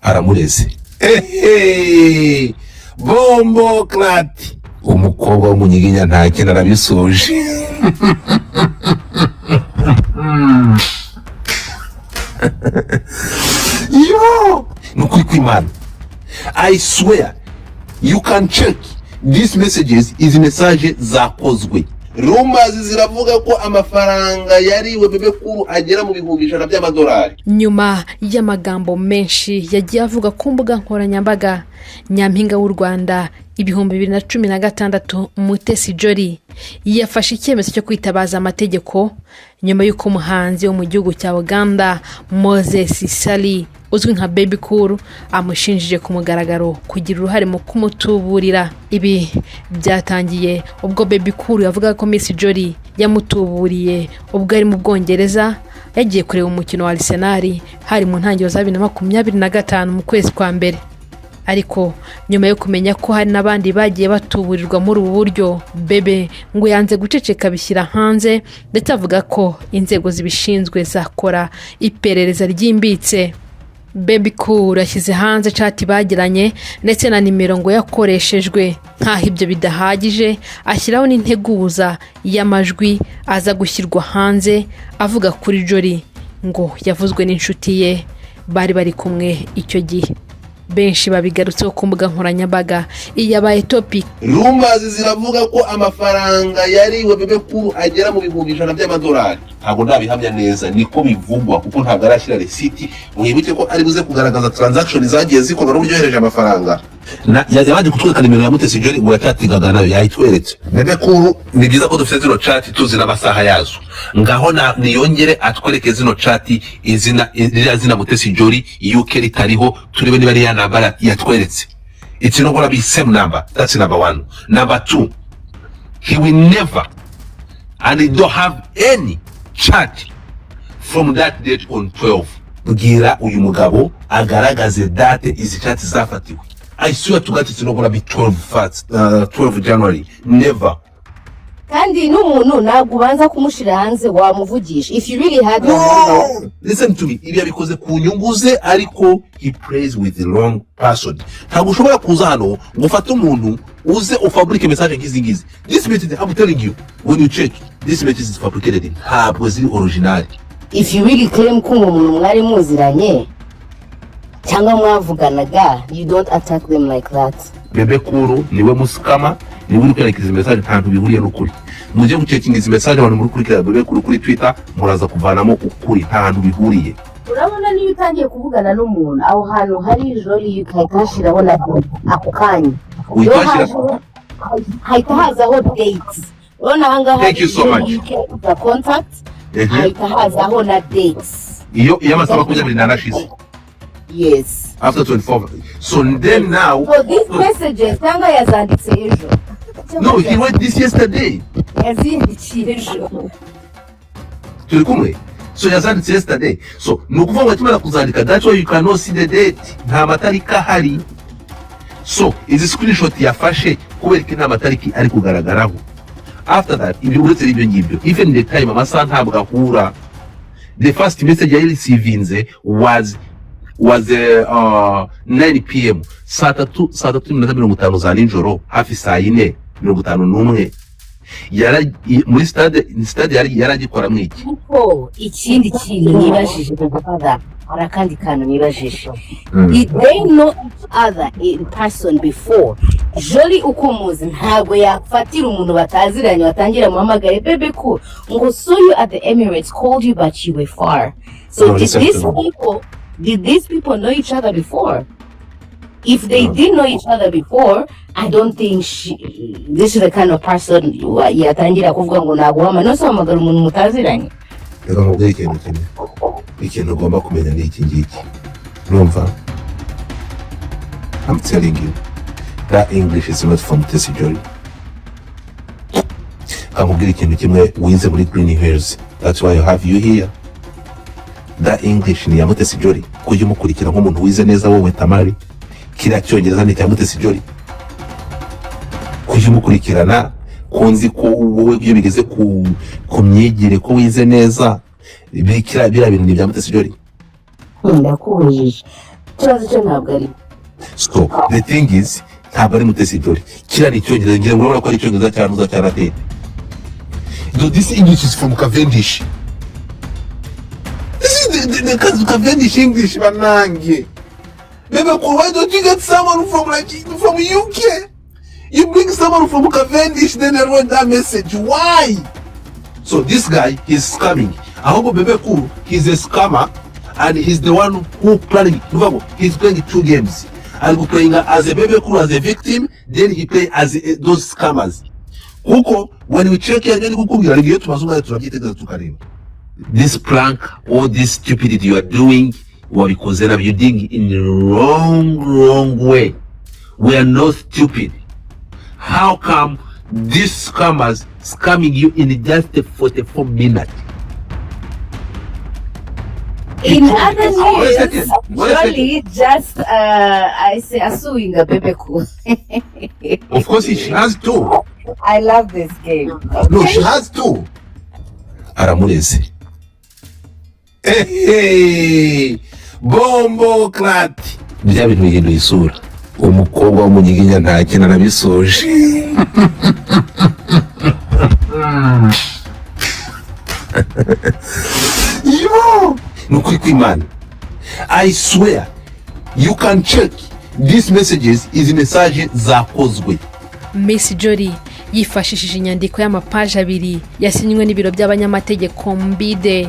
aramureze. Bombo klati. Umukobwa w'umunyiginya nta kintu arabisoje. Yo, nukuri kw'Imana. I swear you can check these messages, izi message zakozwe. Rumors ziravuga ko amafaranga yariwe Bebe Kuru agera mu bihumbi 100 by'amadolari. Nyuma y'amagambo menshi yagiye avuga ku mbuga nkoranyambaga, Nyampinga w'u Rwanda 2016 Mutesi Jolly yafashe icyemezo cyo kwitabaza amategeko nyuma y'uko umuhanzi wo mu gihugu cya Uganda Moses uzwi nka Bebe Kuru amushinjije ku mugaragaro kugira uruhare mu kumutuburira. Ibi byatangiye ubwo Bebe Kuru yavuga ko Miss Jolly yamutuburiye ubwo ari mu Bwongereza yagiye kureba umukino wa Arsenal hari mu ntangiriro za 2025 mu kwezi kwa mbere. Ariko nyuma yo kumenya ko hari nabandi bagiye batuburirwa muri ubu buryo, Bebe ngo yanze guceceka bishyira hanze ndetse avuga ko inzego zibishinzwe zakora iperereza ryimbitse. Bebe Kuru yashyize hanze chat bagiranye ndetse na nimero ngo yakoreshejwe. Nkaho ibyo bidahagije, ashyiraho n'integuza y'amajwi aza gushyirwa hanze avuga kuri Jolly ngo yavuzwe n'inshuti ye bari kumwe icyo gihe. Benshi babigarutseho ku mbuga nkoranyambaga iyabaye topic. Rumors ziravuga ko amafaranga yariwe Bebe Kuru agera mu bihumbi 100 by'amadolari. Ntabwo ndabihamya neza, niko bivugwa kuko ntabwo arashyira receipt. Mwibuke ko ari buze kugaragaza transaction zagiye zikorwa n'uburyo yohereje amafaranga. Yaje kutwereka nimero ya Mutesi Jolly ngo yatatigaga nayo yayitweretse. Bebe Kuru ni byiza ko dufite zino chat tuzi n'amasaha yazo. Ngaho niyongere atwereke zino chat izina Mutesi Jolly UK ritariho, turebe niba ari ya nambara yatweretse. It's not gonna be same number. That's number 1. Number 2, he will never, and he don't have any chat from that date on 12. Bwira uyu mugabo agaragaze date izi chat zafatiwe. I swear to God it's not gonna be 12 January. Never. Kandi n'umuntu nagubanza kumushira hanze wamuvugisha. If you really had no. Listen to me. Ibi yabikoze ku nyunguze ariko he plays with the wrong person. Ntabwo ushobora kuza hano ngufata umuntu uze ufabrike message ngizi. This message I'm telling you, when you check, this message is fabricated. Ntabwo ziri original. If you really claim ko umuntu mwari muziranye cyangwa mwavuganaga, you don't attack them like that. Bebe Kuru niwe musikama, niwe uri kwerekeza izi message ntabwo bihuriye n'ukuri. Mujye gucekinga izi message abantu muri kurikira Bebe Kuru kuri Twitter muraza kuvanamo ukuri, nta hantu bihuriye. Urabona niyo utangiye kuvugana n'umuntu aho hantu hari Jolly ukayikashiraho na ako kanya. Hayita hazaho dates. Urabona hanga Thank you so much. The contact. Hayita hazaho na dates. Iyo yamasaba kujya muri nanashize. Yes. After 24. So then now. So these messages, Tanga yazanditse ejo. No, he wrote this yesterday. Yazindikije ejo. Turi kumwe. So yazanditse yesterday. So nukuvuga ngo kimara kuzandika, that's why you cannot see the date. Nta matariki ahari. So izi screenshot yafashe kubera ko nta matariki ari kugaragaraho. After that, ibi uretse ibyo ngibyo, even the time amasaha ntabwo ahura. The first message I received was 9 PM, saa 3:50 za nijoro, hafi saa 4:51. Muri stade yaragikora mwiki. Ikindi kintu nibajije gufada arakandi kantu nibajije. Did they know each other in person before? Jolly ukumuzi ntago yafatira umuntu bataziranye watangira muhamagare Bebe Kuru ngo saw you at the Emirates, called you but you were far. So no, did these people know each other before? If they did know each other before, I don't think this is the kind of person yatangira kuvuga ngo naguhama no so magara umuntu mutaziranye. Reka mubwire ikintu ugomba kumenya ni iki ngiki. Urumva? I'm telling you, that English is not from Mutesi Jolly. Kamubwire ikintu kimwe wize muri Green Hills. That's why I have you here. That English ni ya Mutesi Jolly. Kujya umukurikira nk'umuntu wize neza wowe Tamari. Kira cyongereza ni cya Mutesi Jolly. Kujya umukurikirana kunzi ko wowe iyo bigeze ku myigire ko wize neza bira bintu ni bya Mutesi Jolly. Ndakubujije ikibazo cyo ntabwo ari. So the thing is ntabwo ari Mutesi Jolly, kiriya ni icyongereza, ngira ngo urabona ko ari icyongereza cyanuza cya Radete. This English is from Cavendish. This is the Cavendish English banange. Bebe, why don't you get someone from UK? You bring someone from Cavendish, then I wrote that message. Why? So this guy, he's scamming. I hope Bebe Kuru, he's a scammer, and he's the one who planning. He's playing 2 games. And he's playing as a Bebe Kuru as a victim, then he play as those scammers. Kuko, when we check here, this prank, all this stupidity you are doing, because you're doing in the wrong way. We are not stupid. How come these scammers scamming you in just 44 minutes? In other news, Jolly just suing a Bebe Kuru. Of course, she has to. I love this game. Okay. No, she has to. Aramurezi. Hey, bombo klati. Bya bintu bihinduye isura. Umukobwa w'umunyiginya nta kintu nabisoje. Yo, nukuri kw'Imana. I swear, you can check these messages, izi message zakozwe. Miss Jolly yifashishije inyandiko y'amapaji 2 yasinywe n'ibiro by'abanyamategeko Mbide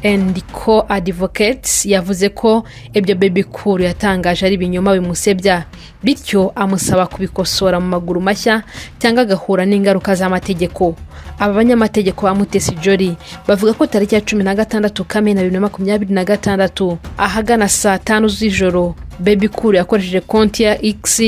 and Co-Advocates, yavuze ko ibyo Bebe Kuru yatangaje ari ibinyoma bimusebya, bityo amusaba kubikosora mu maguru mashya cyangwa agahura n'ingaruka z'amategeko. Aba banyamategeko ba Mutesi Jolly bavuga ko tariki ya 16 Kamena 2026 ahagana saa 5 z'ijoro Bebe Kuru yakoresheje konti ya X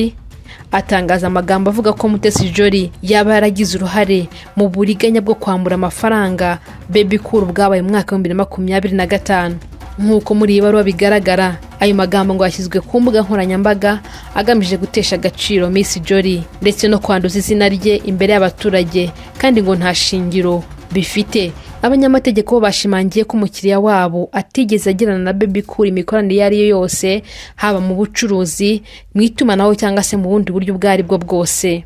atangaza amagambo avuga ko Mutesi Jolly yaba yaragize uruhare mu buriganya bwo kwambura amafaranga Bebe Kuru bwabaye mu mwaka wa 2025. Nk'uko muri iyi baruwa bigaragara, ayo magambo ngo yashyizwe ku mbuga nkoranyambaga agamije gutesha agaciro Miss Jolly ndetse no kwanduza izina rye imbere y'abaturage, kandi ngo nta shingiro bifite. Abanyamategeko bo bashimangiye ko umukiriya wabo atigeze agirana na Bebe Kuru imikoranire yari yo yose, haba mu bucuruzi, mu itumanaho cyangwa se mu bundi buryo bwari bwo bwose.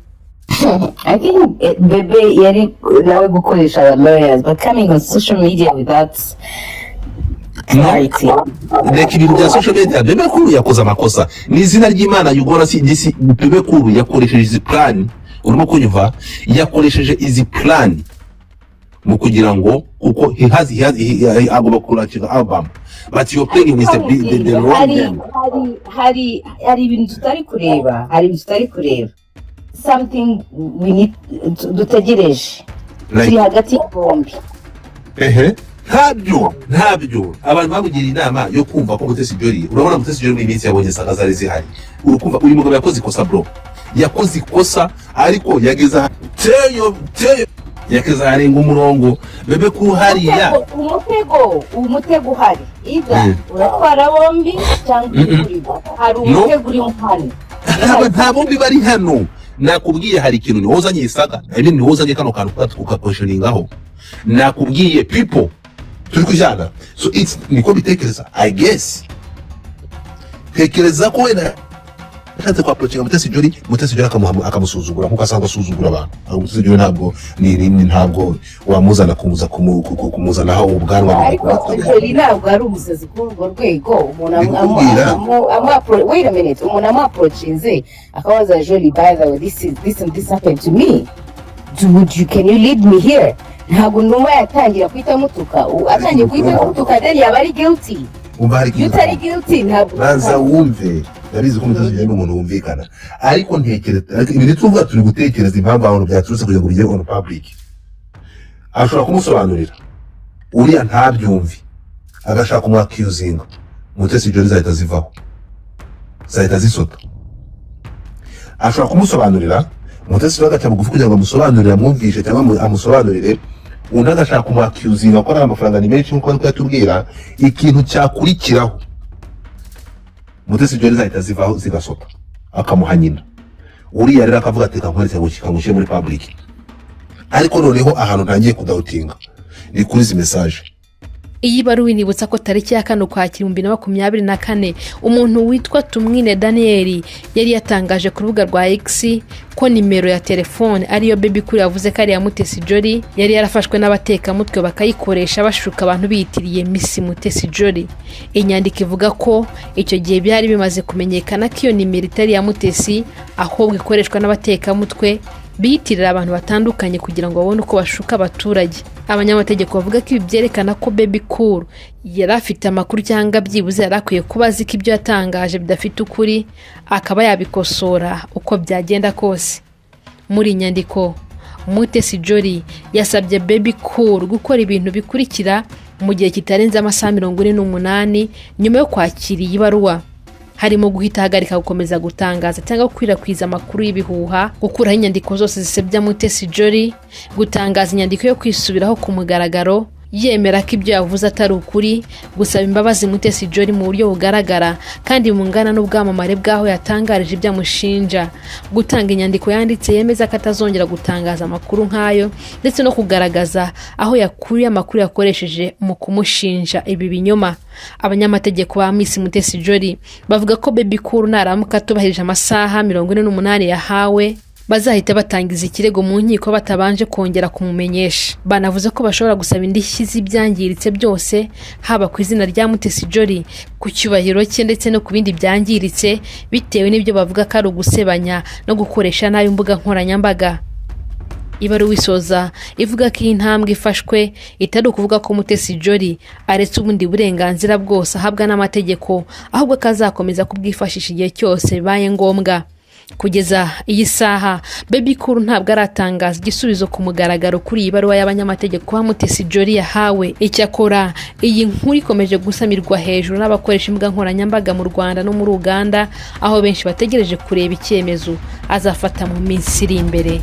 I think Bebe yari nawe gukoresha lawyers, but coming on social media with that clarity. Like ibintu bya social media, Bebe Kuru yakoze amakosa. Ni izina ry'Imana yugora si disi. Bebe Kuru yakoresheje izi plan, urimo kunyumva, yakoresheje izi plan mu kugira ngo kuko he agomba kurakira album, but you're playing with the wrong game. Hari ibintu tutari kureba, something we need dutegereje kiri hagati y'ibombi. Ntabyo abantu bamugira inama yo kumva ko Mutesi Jolly, urabona Mutesi Jolly n'iminsi yabonye sanga zari zihari, urukumva uyu mugabo yakoze ikosa bro, yakoze ikosa, ariko yageza yakeza harenga umurongo. Bebe Kuru hariya umutego uhari, ida uratwara bombi cyangwa hari umutego uri hano. Nta bombi bari hano. Nakubwiye hari ikintu nihozanye isaga, nihozanye kano kantu tukaposhoningaho. Nakubwiye people turi kujana, so it's niko bitekereza. I guess tekereza ko wenda Hata kwa approaching Mutesi Jolly akamusuzugura nkuko asanga asuzugura abantu. Mutesi Jolly ntabwo wamuzana kumuzana aho ubwanwa. Ariko Jolly ntabwo ari umusazi kurwo rwego. Umuntu wait a minute, umuntu amapproachinze akabaza Jolly, by the way, this happened to me. Can you lead me here? Ntabwo numva yatangira kwita mutuka. Atangiye kwita mutuka then yaba ari guilty. Utari guilty ntabwo. Banza wumve. Yabizi ko Mutesi Jolly n'umuntu wumvikana, ariko ntekereza ibintu tuvuga turi gutekereza impamvu abantu byaturutse kugira ngo bijye on public. Ashobora kumusobanurira uriya ntabyumvi, agashaka kumwakiuzinga, Mutesi Jolly zahita zivaho, zahita zisota. Ashobora kumusobanurira, Mutesi Jolly agaca bugufi kugira ngo amusobanurire, amwumvishe cyangwa amusobanurire, undi agashaka kumwakiuzinga ko ari amafaranga ni menshi nkuko yatubwira, ikintu cyakurikiraho Mutesi Jolly zahita zivaho zigasota, akamuha nyina. Uriya rero akavuga ati kankweretse ngo kikamushyire muri public. Ariko noneho ahantu ntangiye kudautinga ni kuri izi message. iyi baruwa inibutsa ko tariki ya 4 Ukwakira 2024 umuntu witwa Tumwine Daniel yari yatangaje ku rubuga rwa X ko nimero ya telefone ariyo Bebe kuri yavuze ko ari ya Mutesi Jolly yari yarafashwe n'abateka mutwe bakayikoresha bashuka abantu bitiriye Miss Mutesi Jolly. Inyandiko ivuga ko icyo gihe byari bimaze kumenyekana ko iyo nimero itari ya Mutesi ahubwo ikoreshwa n'abateka mutwe bitirira abantu batandukanye kugira ngo babone uko bashuka abaturage. Abanyamategeko bavuga ko ibi byerekana ko Bebe Cool yari afite amakuru cyangwa byibuze yari akwiye kubaza ko ibyo yatangaje bidafite ukuri akaba yabikosora uko byagenda kose. Muri nyandiko Mutesi Jolly yasabye Bebe Cool gukora ibintu bikurikira mu gihe kitarenze amasaha 48 nyuma yo kwakira iyi baruwa, harimo guhita hagarika gukomeza gutangaza cyangwa gukwirakwiza amakuru y'ibihuha, gukuraho inyandiko zose zisebya Mutesi Jolly, gutangaza inyandiko yo kwisubiraho ku mugaragaro yemera ko ibyo yavuze atari ukuri, gusaba imbabazi Mutesi Jolly mu buryo bugaragara kandi mungana n'ubwamamare bwaho yatangarije ibyo amushinja, gutanga inyandiko yanditse yemeza ko atazongera gutangaza amakuru nk'ayo, ndetse no kugaragaza aho yakuriye amakuru yakoresheje mu kumushinja ibi binyoma. Abanyamategeko ba Miss Mutesi Jolly bavuga ko Bebe Cool naramuka atubahirije amasaha 48 yahawe bazahita batangiza ikirego mu nkiko batabanje kongera kumumenyesha. Banavuze ko bashobora gusaba indishyi z'ibyangiritse byose, haba ku izina rya Mutesi Jolly, ku cyubahiro cye ndetse no ku bindi byangiritse bitewe n'ibyo bavuga ko ari ugusebanya no gukoresha nabi imbuga nkoranyambaga. Ibaruwa isoza ivuga ko iyi ntambwe ifashwe itari ukuvuga ko Mutesi Jolly aretse ubundi burenganzira bwose ahabwa n'amategeko, ahubwo kazakomeza kubwifashisha igihe cyose bibaye ngombwa. Kugeza iyi saha Bebe Cool ntabwo aratangaza igisubizo ku mugaragaro kuri iyi baruwa y'abanyamategeko ba Mutesi Jolly yahawe. Icyakora iyi nkuru ikomeje gusamirwa hejuru n'abakoresha imbuga nkoranyambaga mu Rwanda no muri Uganda, aho benshi bategereje kureba icyemezo azafata mu minsi iri imbere.